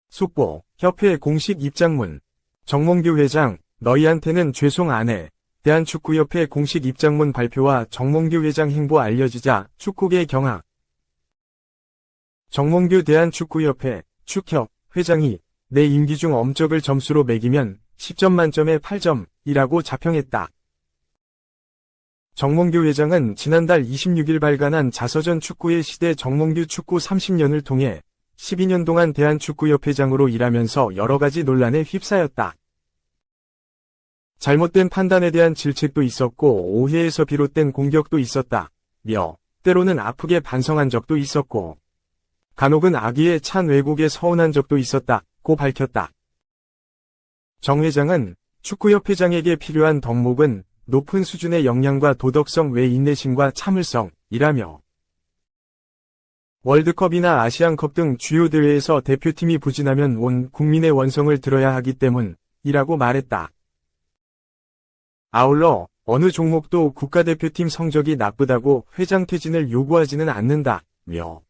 속보, 협회 공식 입장문. 정몽규 회장, 너희한테는 죄송 안 해. 대한축구협회 공식 입장문 발표와 정몽규 회장 행보 알려지자 축구계 경악. 정몽규 대한축구협회, 축협, 회장이 내 임기 중 엄적을 점수로 매기면 10점 만점에 8점이라고 자평했다. 정몽규 회장은 지난달 26일 발간한 자서전 축구의 시대 정몽규 축구 30년을 통해 12년 동안 대한축구협회장으로 일하면서 여러가지 논란에 휩싸였다. 잘못된 판단에 대한 질책도 있었고 오해에서 비롯된 공격도 있었다. 때로는 아프게 반성한 적도 있었고 간혹은 악의에 찬 왜곡에 서운한 적도 있었다고 밝혔다. 정 회장은 축구협회장에게 필요한 덕목은 높은 수준의 역량과 도덕성 외 인내심과 참을성이라며 월드컵이나 아시안컵 등 주요 대회에서 대표팀이 부진하면 온 국민의 원성을 들어야 하기 때문이라고 말했다. 아울러 어느 종목도 국가대표팀 성적이 나쁘다고 회장 퇴진을 요구하지는 않는다며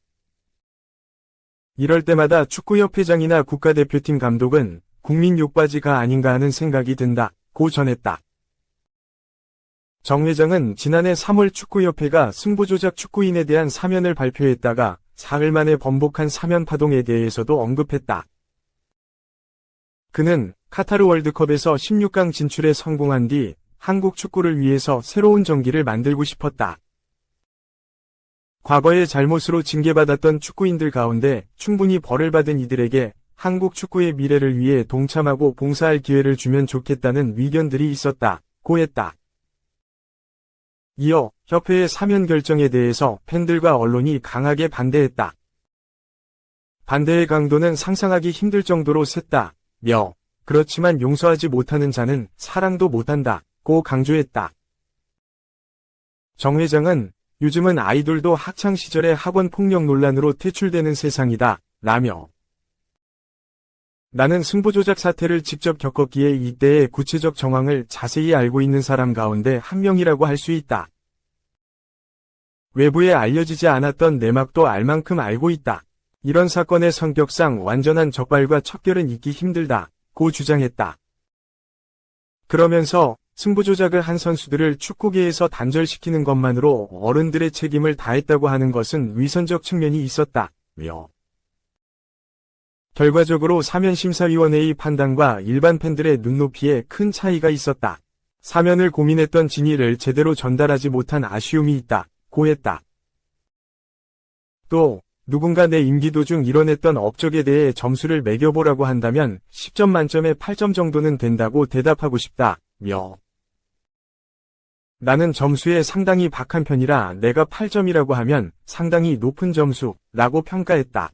이럴 때마다 축구협회장이나 국가대표팀 감독은 국민 욕바지가 아닌가 하는 생각이 든다고 전했다. 정 회장은 지난해 3월 축구협회가 승부조작 축구인에 대한 사면을 발표했다가 사흘 만에 번복한 사면 파동에 대해서도 언급했다. 그는 카타르 월드컵에서 16강 진출에 성공한 뒤 한국 축구를 위해서 새로운 전기를 만들고 싶었다. 과거의 잘못으로 징계받았던 축구인들 가운데 충분히 벌을 받은 이들에게 한국 축구의 미래를 위해 동참하고 봉사할 기회를 주면 좋겠다는 의견들이 있었다고 했다. 이어 협회의 사면 결정에 대해서 팬들과 언론이 강하게 반대했다. 반대의 강도는 상상하기 힘들 정도로 셌다며 그렇지만 용서하지 못하는 자는 사랑도 못한다고 강조했다. 정 회장은 요즘은 아이돌도 학창시절의 학원 폭력 논란으로 퇴출되는 세상이다 라며 나는 승부조작 사태를 직접 겪었기에 이때의 구체적 정황을 자세히 알고 있는 사람 가운데 한 명이라고 할 수 있다. 외부에 알려지지 않았던 내막도 알 만큼 알고 있다. 이런 사건의 성격상 완전한 적발과 척결은 있기 힘들다고 주장했다. 그러면서 승부조작을 한 선수들을 축구계에서 단절시키는 것만으로 어른들의 책임을 다했다고 하는 것은 위선적 측면이 있었다며 결과적으로 사면심사위원회의 판단과 일반 팬들의 눈높이에 큰 차이가 있었다. 사면을 고민했던 진위를 제대로 전달하지 못한 아쉬움이 있다고 했다. 또 누군가 내 임기 도중 일어났던 업적에 대해 점수를 매겨보라고 한다면 10점 만점에 8점 정도는 된다고 대답하고 싶다며 나는 점수에 상당히 박한 편이라 내가 8점이라고 하면 상당히 높은 점수라고 평가했다.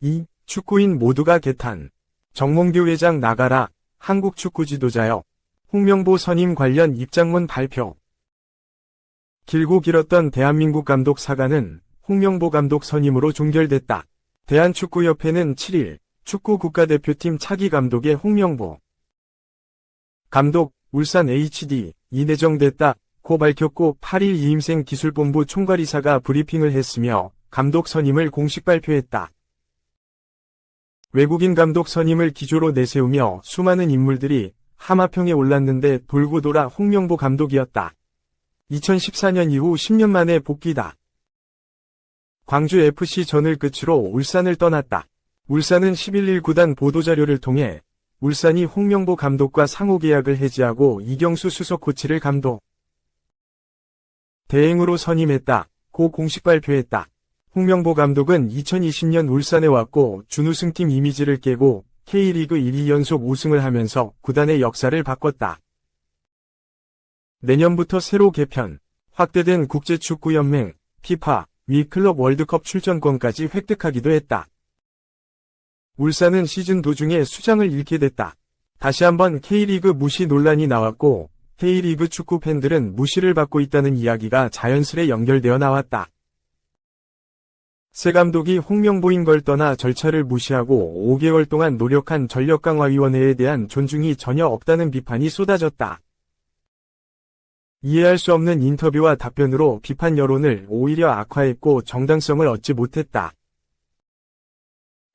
2. 축구인 모두가 개탄. 정몽규 회장 나가라. 한국 축구 지도자여. 홍명보 선임 관련 입장문 발표. 길고 길었던 대한민국 감독 사과는 홍명보 감독 선임으로 종결됐다. 대한축구협회는 7일 축구 국가대표팀 차기 감독의 홍명보 감독 울산 HD 내정됐다고 밝혔고 8일 이임생 기술본부 총괄이사가 브리핑을 했으며 감독 선임을 공식 발표했다. 외국인 감독 선임을 기조로 내세우며 수많은 인물들이 하마평에 올랐는데 돌고 돌아 홍명보 감독이었다. 2014년 이후 10년 만에 복귀다. 광주FC 전을 끝으로 울산을 떠났다. 울산은 11일 구단 보도자료를 통해 울산이 홍명보 감독과 상호계약을 해지하고 이경수 수석 코치를 감독 대행으로 선임했다고 공식 발표했다. 홍명보 감독은 2020년 울산에 왔고 준우승팀 이미지를 깨고 K리그 1위 연속 우승을 하면서 구단의 역사를 바꿨다. 내년부터 새로 개편, 확대된 국제축구연맹, 위 클럽 월드컵 출전권까지 획득하기도 했다. 울산은 시즌 도중에 수장을 잃게 됐다. 다시 한번 K리그 무시 논란이 나왔고 K리그 축구 팬들은 무시를 받고 있다는 이야기가 자연스레 연결되어 나왔다. 새 감독이 홍명보인 걸 떠나 절차를 무시하고 5개월 동안 노력한 전력강화위원회에 대한 존중이 전혀 없다는 비판이 쏟아졌다. 이해할 수 없는 인터뷰와 답변으로 비판 여론을 오히려 악화했고 정당성을 얻지 못했다.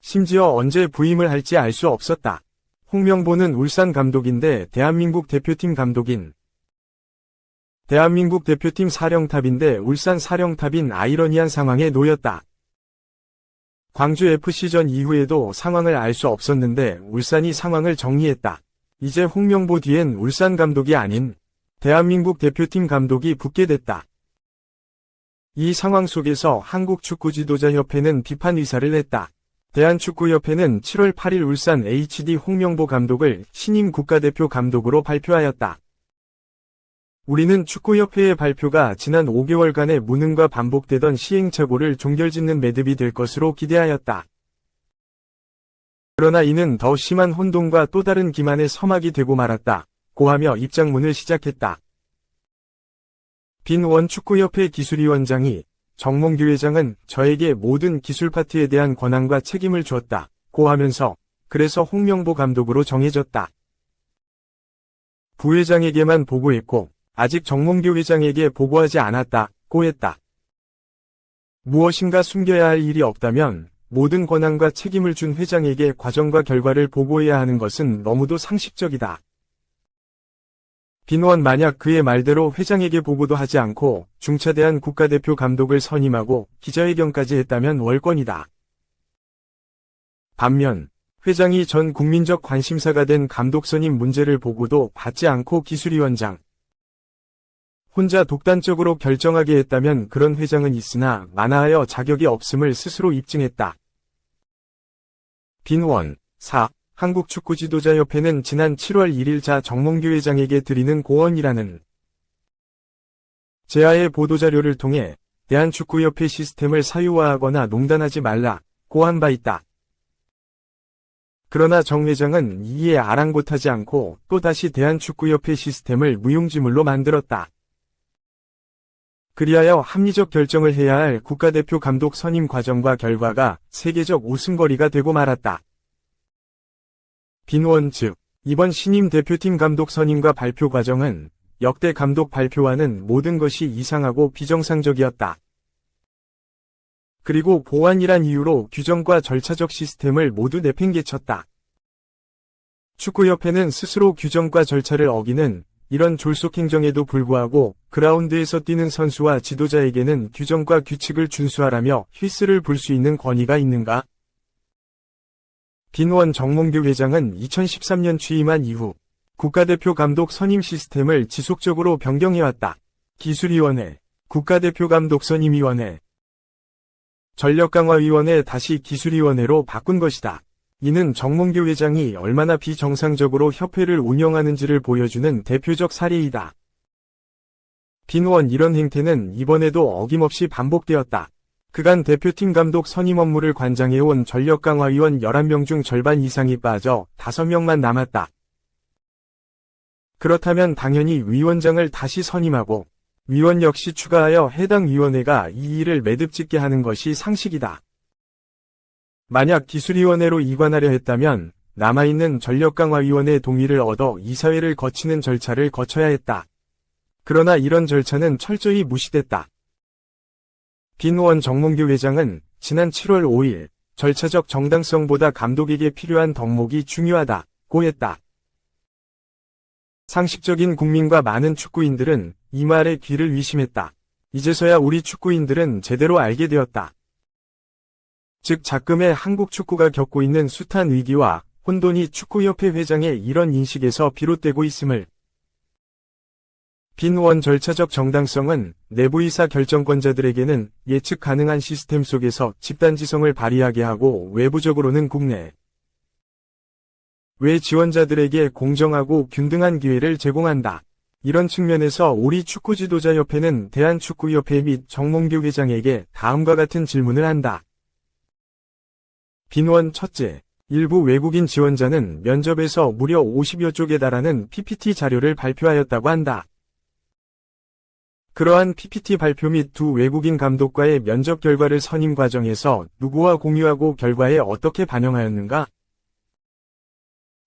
심지어 언제 부임을 할지 알 수 없었다. 홍명보는 울산 감독인데 대한민국 대표팀 감독인 대한민국 대표팀 사령탑인데 울산 사령탑인 아이러니한 상황에 놓였다. 광주 FC전 이후에도 상황을 알 수 없었는데 울산이 상황을 정리했다. 이제 홍명보 뒤엔 울산 감독이 아닌 대한민국 대표팀 감독이 붙게 됐다. 이 상황 속에서 한국축구지도자협회는 비판 의사를 냈다. 대한축구협회는 7월 8일 울산 HD 홍명보 감독을 신임 국가대표 감독으로 발표하였다. 우리는 축구협회의 발표가 지난 5개월간의 무능과 반복되던 시행착오를 종결짓는 매듭이 될 것으로 기대하였다. 그러나 이는 더 심한 혼돈과 또 다른 기만의 서막이 되고 말았다. 고하며 입장문을 시작했다. 빈원 축구협회 기술위원장이 정몽규 회장은 저에게 모든 기술 파트에 대한 권한과 책임을 주었다. 고하면서 그래서 홍명보 감독으로 정해졌다. 부회장에게만 보고했고 아직 정몽규 회장에게 보고하지 않았다. 고 했다. 무엇인가 숨겨야 할 일이 없다면 모든 권한과 책임을 준 회장에게 과정과 결과를 보고해야 하는 것은 너무도 상식적이다. 빈원 만약 그의 말대로 회장에게 보고도 하지 않고 중차대한 국가대표 감독을 선임하고 기자회견까지 했다면 월권이다. 반면 회장이 전 국민적 관심사가 된 감독 선임 문제를 보고도 받지 않고 기술위원장 혼자 독단적으로 결정하게 했다면 그런 회장은 있으나 만하하여 자격이 없음을 스스로 입증했다. 빈원 4. 한국축구지도자협회는 지난 7월 1일 정몽규 회장에게 드리는 고언이라는 제아의 보도자료를 통해 대한축구협회 시스템을 사유화하거나 농단하지 말라고 한 바 있다. 그러나 정 회장은 이에 아랑곳하지 않고 또다시 대한축구협회 시스템을 무용지물로 만들었다. 그리하여 합리적 결정을 해야 할 국가대표 감독 선임 과정과 결과가 세계적 웃음거리가 되고 말았다. 빈원 즉, 이번 신임 대표팀 감독 선임과 발표 과정은 역대 감독 발표와는 모든 것이 이상하고 비정상적이었다. 그리고 보완이란 이유로 규정과 절차적 시스템을 모두 내팽개쳤다. 축구협회는 스스로 규정과 절차를 어기는 이런 졸속 행정에도 불구하고 그라운드에서 뛰는 선수와 지도자에게는 규정과 규칙을 준수하라며 휘스를 불 수 있는 권위가 있는가? 빈원 정몽규 회장은 2013년 취임한 이후 국가대표 감독 선임 시스템을 지속적으로 변경해왔다. 기술위원회, 국가대표 감독 선임위원회, 전력강화위원회 다시 기술위원회로 바꾼 것이다. 이는 정몽규 회장이 얼마나 비정상적으로 협회를 운영하는지를 보여주는 대표적 사례이다. 빈원 이런 행태는 이번에도 어김없이 반복되었다. 그간 대표팀 감독 선임 업무를 관장해온 전력강화위원 11명 중 절반 이상이 빠져 5명만 남았다. 그렇다면 당연히 위원장을 다시 선임하고 위원 역시 추가하여 해당 위원회가 이 일을 매듭짓게 하는 것이 상식이다. 만약 기술위원회로 이관하려 했다면 남아있는 전력강화위원회 동의를 얻어 이사회를 거치는 절차를 거쳐야 했다. 그러나 이런 절차는 철저히 무시됐다. 빈원 정몽규 회장은 지난 7월 5일 절차적 정당성보다 감독에게 필요한 덕목이 중요하다고 했다. 상식적인 국민과 많은 축구인들은 이 말에 귀를 위심했다. 이제서야 우리 축구인들은 제대로 알게 되었다. 즉 작금의 한국 축구가 겪고 있는 숱한 위기와 혼돈이 축구협회 회장의 이런 인식에서 비롯되고 있음을. 빈원 절차적 정당성은 내부이사 결정권자들에게는 예측 가능한 시스템 속에서 집단지성을 발휘하게 하고 외부적으로는 국내 외 지원자들에게 공정하고 균등한 기회를 제공한다. 이런 측면에서 우리 축구지도자협회는 대한축구협회 및 정몽규 회장에게 다음과 같은 질문을 한다. 빈원 첫째, 일부 외국인 지원자는 면접에서 무려 50여 쪽에 달하는 PPT 자료를 발표하였다고 한다. 그러한 PPT 발표 및 두 외국인 감독과의 면접 결과를 선임 과정에서 누구와 공유하고 결과에 어떻게 반영하였는가?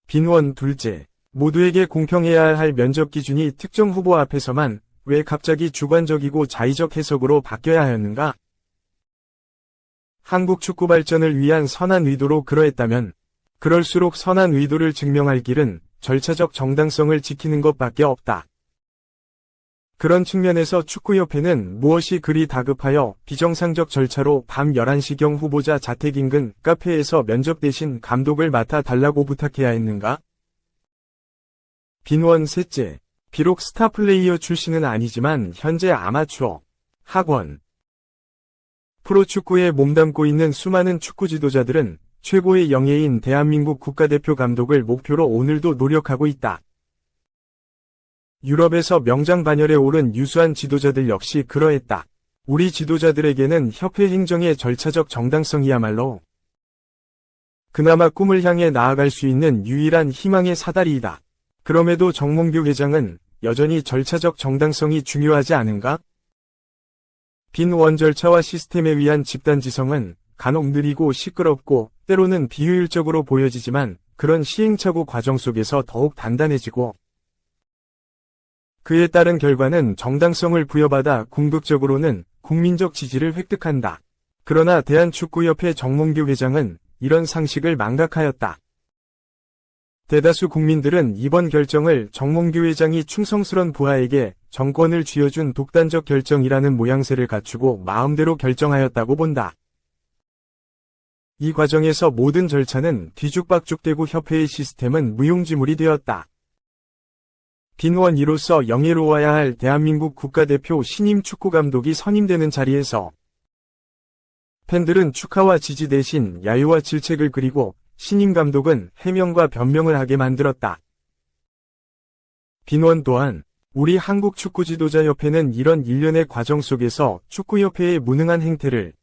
빈원 둘째, 모두에게 공평해야 할 면접 기준이 특정 후보 앞에서만 왜 갑자기 주관적이고 자의적 해석으로 바뀌어야 하였는가? 한국 축구 발전을 위한 선한 의도로 그러했다면, 그럴수록 선한 의도를 증명할 길은 절차적 정당성을 지키는 것밖에 없다. 그런 측면에서 축구협회는 무엇이 그리 다급하여 비정상적 절차로 밤 11시경 후보자 자택 인근 카페에서 면접 대신 감독을 맡아 달라고 부탁해야 했는가? 빈원 셋째. 비록 스타 플레이어 출신은 아니지만 현재 아마추어, 학원, 프로축구에 몸담고 있는 수많은 축구 지도자들은 최고의 영예인 대한민국 국가대표 감독을 목표로 오늘도 노력하고 있다. 유럽에서 명장 반열에 오른 유수한 지도자들 역시 그러했다. 우리 지도자들에게는 협회 행정의 절차적 정당성이야말로 그나마 꿈을 향해 나아갈 수 있는 유일한 희망의 사다리이다. 그럼에도 정몽규 회장은 여전히 절차적 정당성이 중요하지 않은가? 빈원 절차와 시스템에 의한 집단지성은 간혹 느리고 시끄럽고 때로는 비효율적으로 보여지지만 그런 시행착오 과정 속에서 더욱 단단해지고 그에 따른 결과는 정당성을 부여받아 궁극적으로는 국민적 지지를 획득한다. 그러나 대한축구협회 정몽규 회장은 이런 상식을 망각하였다. 대다수 국민들은 이번 결정을 정몽규 회장이 충성스런 부하에게 정권을 쥐어준 독단적 결정이라는 모양새를 갖추고 마음대로 결정하였다고 본다. 이 과정에서 모든 절차는 뒤죽박죽되고 협회의 시스템은 무용지물이 되었다. 빈원이로서 영예로워야 할 대한민국 국가대표 신임 축구감독이 선임되는 자리에서 팬들은 축하와 지지 대신 야유와 질책을 그리고 신임 감독은 해명과 변명을 하게 만들었다. 빈원 또한 우리 한국축구지도자협회는 이런 일련의 과정 속에서 축구협회의 무능한 행태를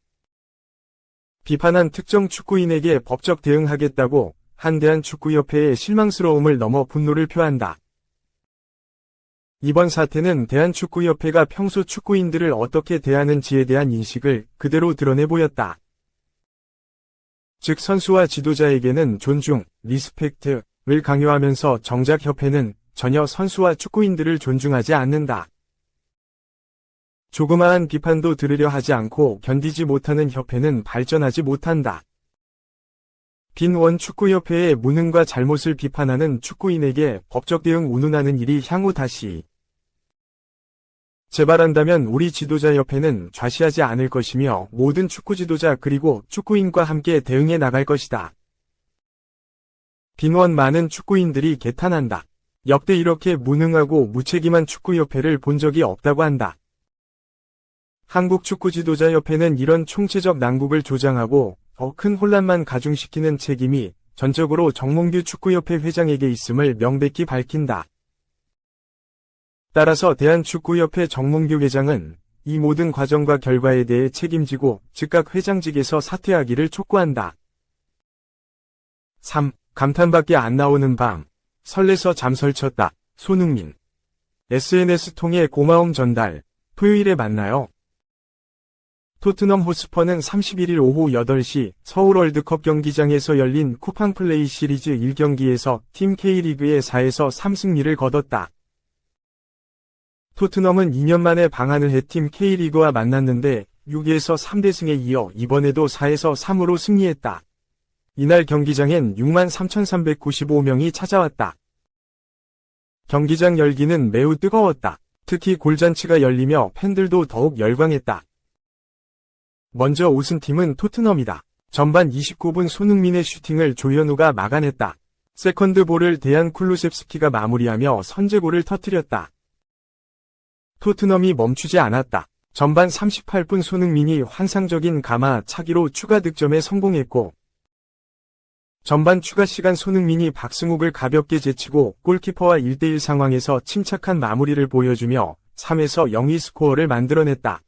비판한 특정 축구인에게 법적 대응하겠다고 한 대한축구협회의 실망스러움을 넘어 분노를 표한다. 이번 사태는 대한축구협회가 평소 축구인들을 어떻게 대하는지에 대한 인식을 그대로 드러내 보였다. 즉 선수와 지도자에게는 존중, 리스펙트를 강요하면서 정작 협회는 전혀 선수와 축구인들을 존중하지 않는다. 조그마한 비판도 들으려 하지 않고 견디지 못하는 협회는 발전하지 못한다. 빈원 축구협회의 무능과 잘못을 비판하는 축구인에게 법적 대응 운운하는 일이 향후 다시 재발한다면 우리 지도자협회는 좌시하지 않을 것이며 모든 축구 지도자 그리고 축구인과 함께 대응해 나갈 것이다. 빈원 많은 축구인들이 개탄한다. 역대 이렇게 무능하고 무책임한 축구협회를 본 적이 없다고 한다. 한국축구지도자협회는 이런 총체적 난국을 조장하고 더 큰 혼란만 가중시키는 책임이 전적으로 정몽규 축구협회 회장에게 있음을 명백히 밝힌다. 따라서 대한축구협회 정몽규 회장은 이 모든 과정과 결과에 대해 책임지고 즉각 회장직에서 사퇴하기를 촉구한다. 3. 감탄밖에 안 나오는 밤. 설레서 잠 설쳤다. 손흥민. SNS 통해 고마움 전달. 토요일에 만나요. 토트넘 호스퍼는 31일 오후 8시 서울 월드컵 경기장에서 열린 쿠팡 플레이 시리즈 1경기에서 팀 K리그의 4에서 3승리를 거뒀다. 토트넘은 2년 만에 방한을 해 팀 K리그와 만났는데 6에서 3대승에 이어 이번에도 4에서 3으로 승리했다. 이날 경기장엔 63,395명이 찾아왔다. 경기장 열기는 매우 뜨거웠다. 특히 골잔치가 열리며 팬들도 더욱 열광했다. 먼저 우승팀은 토트넘이다. 전반 29분 손흥민의 슈팅을 조현우가 막아냈다. 세컨드볼을 데얀 쿨루셉스키가 마무리하며 선제골을 터뜨렸다. 토트넘이 멈추지 않았다. 전반 38분 손흥민이 환상적인 가마 차기로 추가 득점에 성공했고 전반 추가 시간 손흥민이 박승욱을 가볍게 제치고 골키퍼와 1대1 상황에서 침착한 마무리를 보여주며 3에서 0의 스코어를 만들어냈다.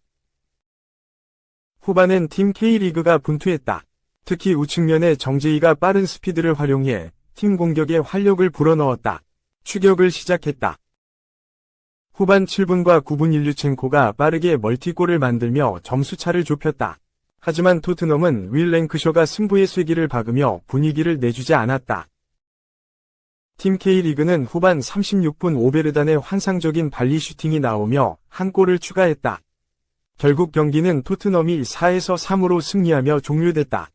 후반엔 팀 K리그가 분투했다. 특히 우측면에 정재희가 빠른 스피드를 활용해 팀 공격에 활력을 불어넣었다. 추격을 시작했다. 후반 7분과 9분 일류첸코가 빠르게 멀티골을 만들며 점수차를 좁혔다. 하지만 토트넘은 윌 랭크셔가 승부의 쐐기를 박으며 분위기를 내주지 않았다. 팀 K리그는 후반 36분 오베르단의 환상적인 발리 슈팅이 나오며 한 골을 추가했다. 결국 경기는 토트넘이 4-3으로 승리하며 종료됐다.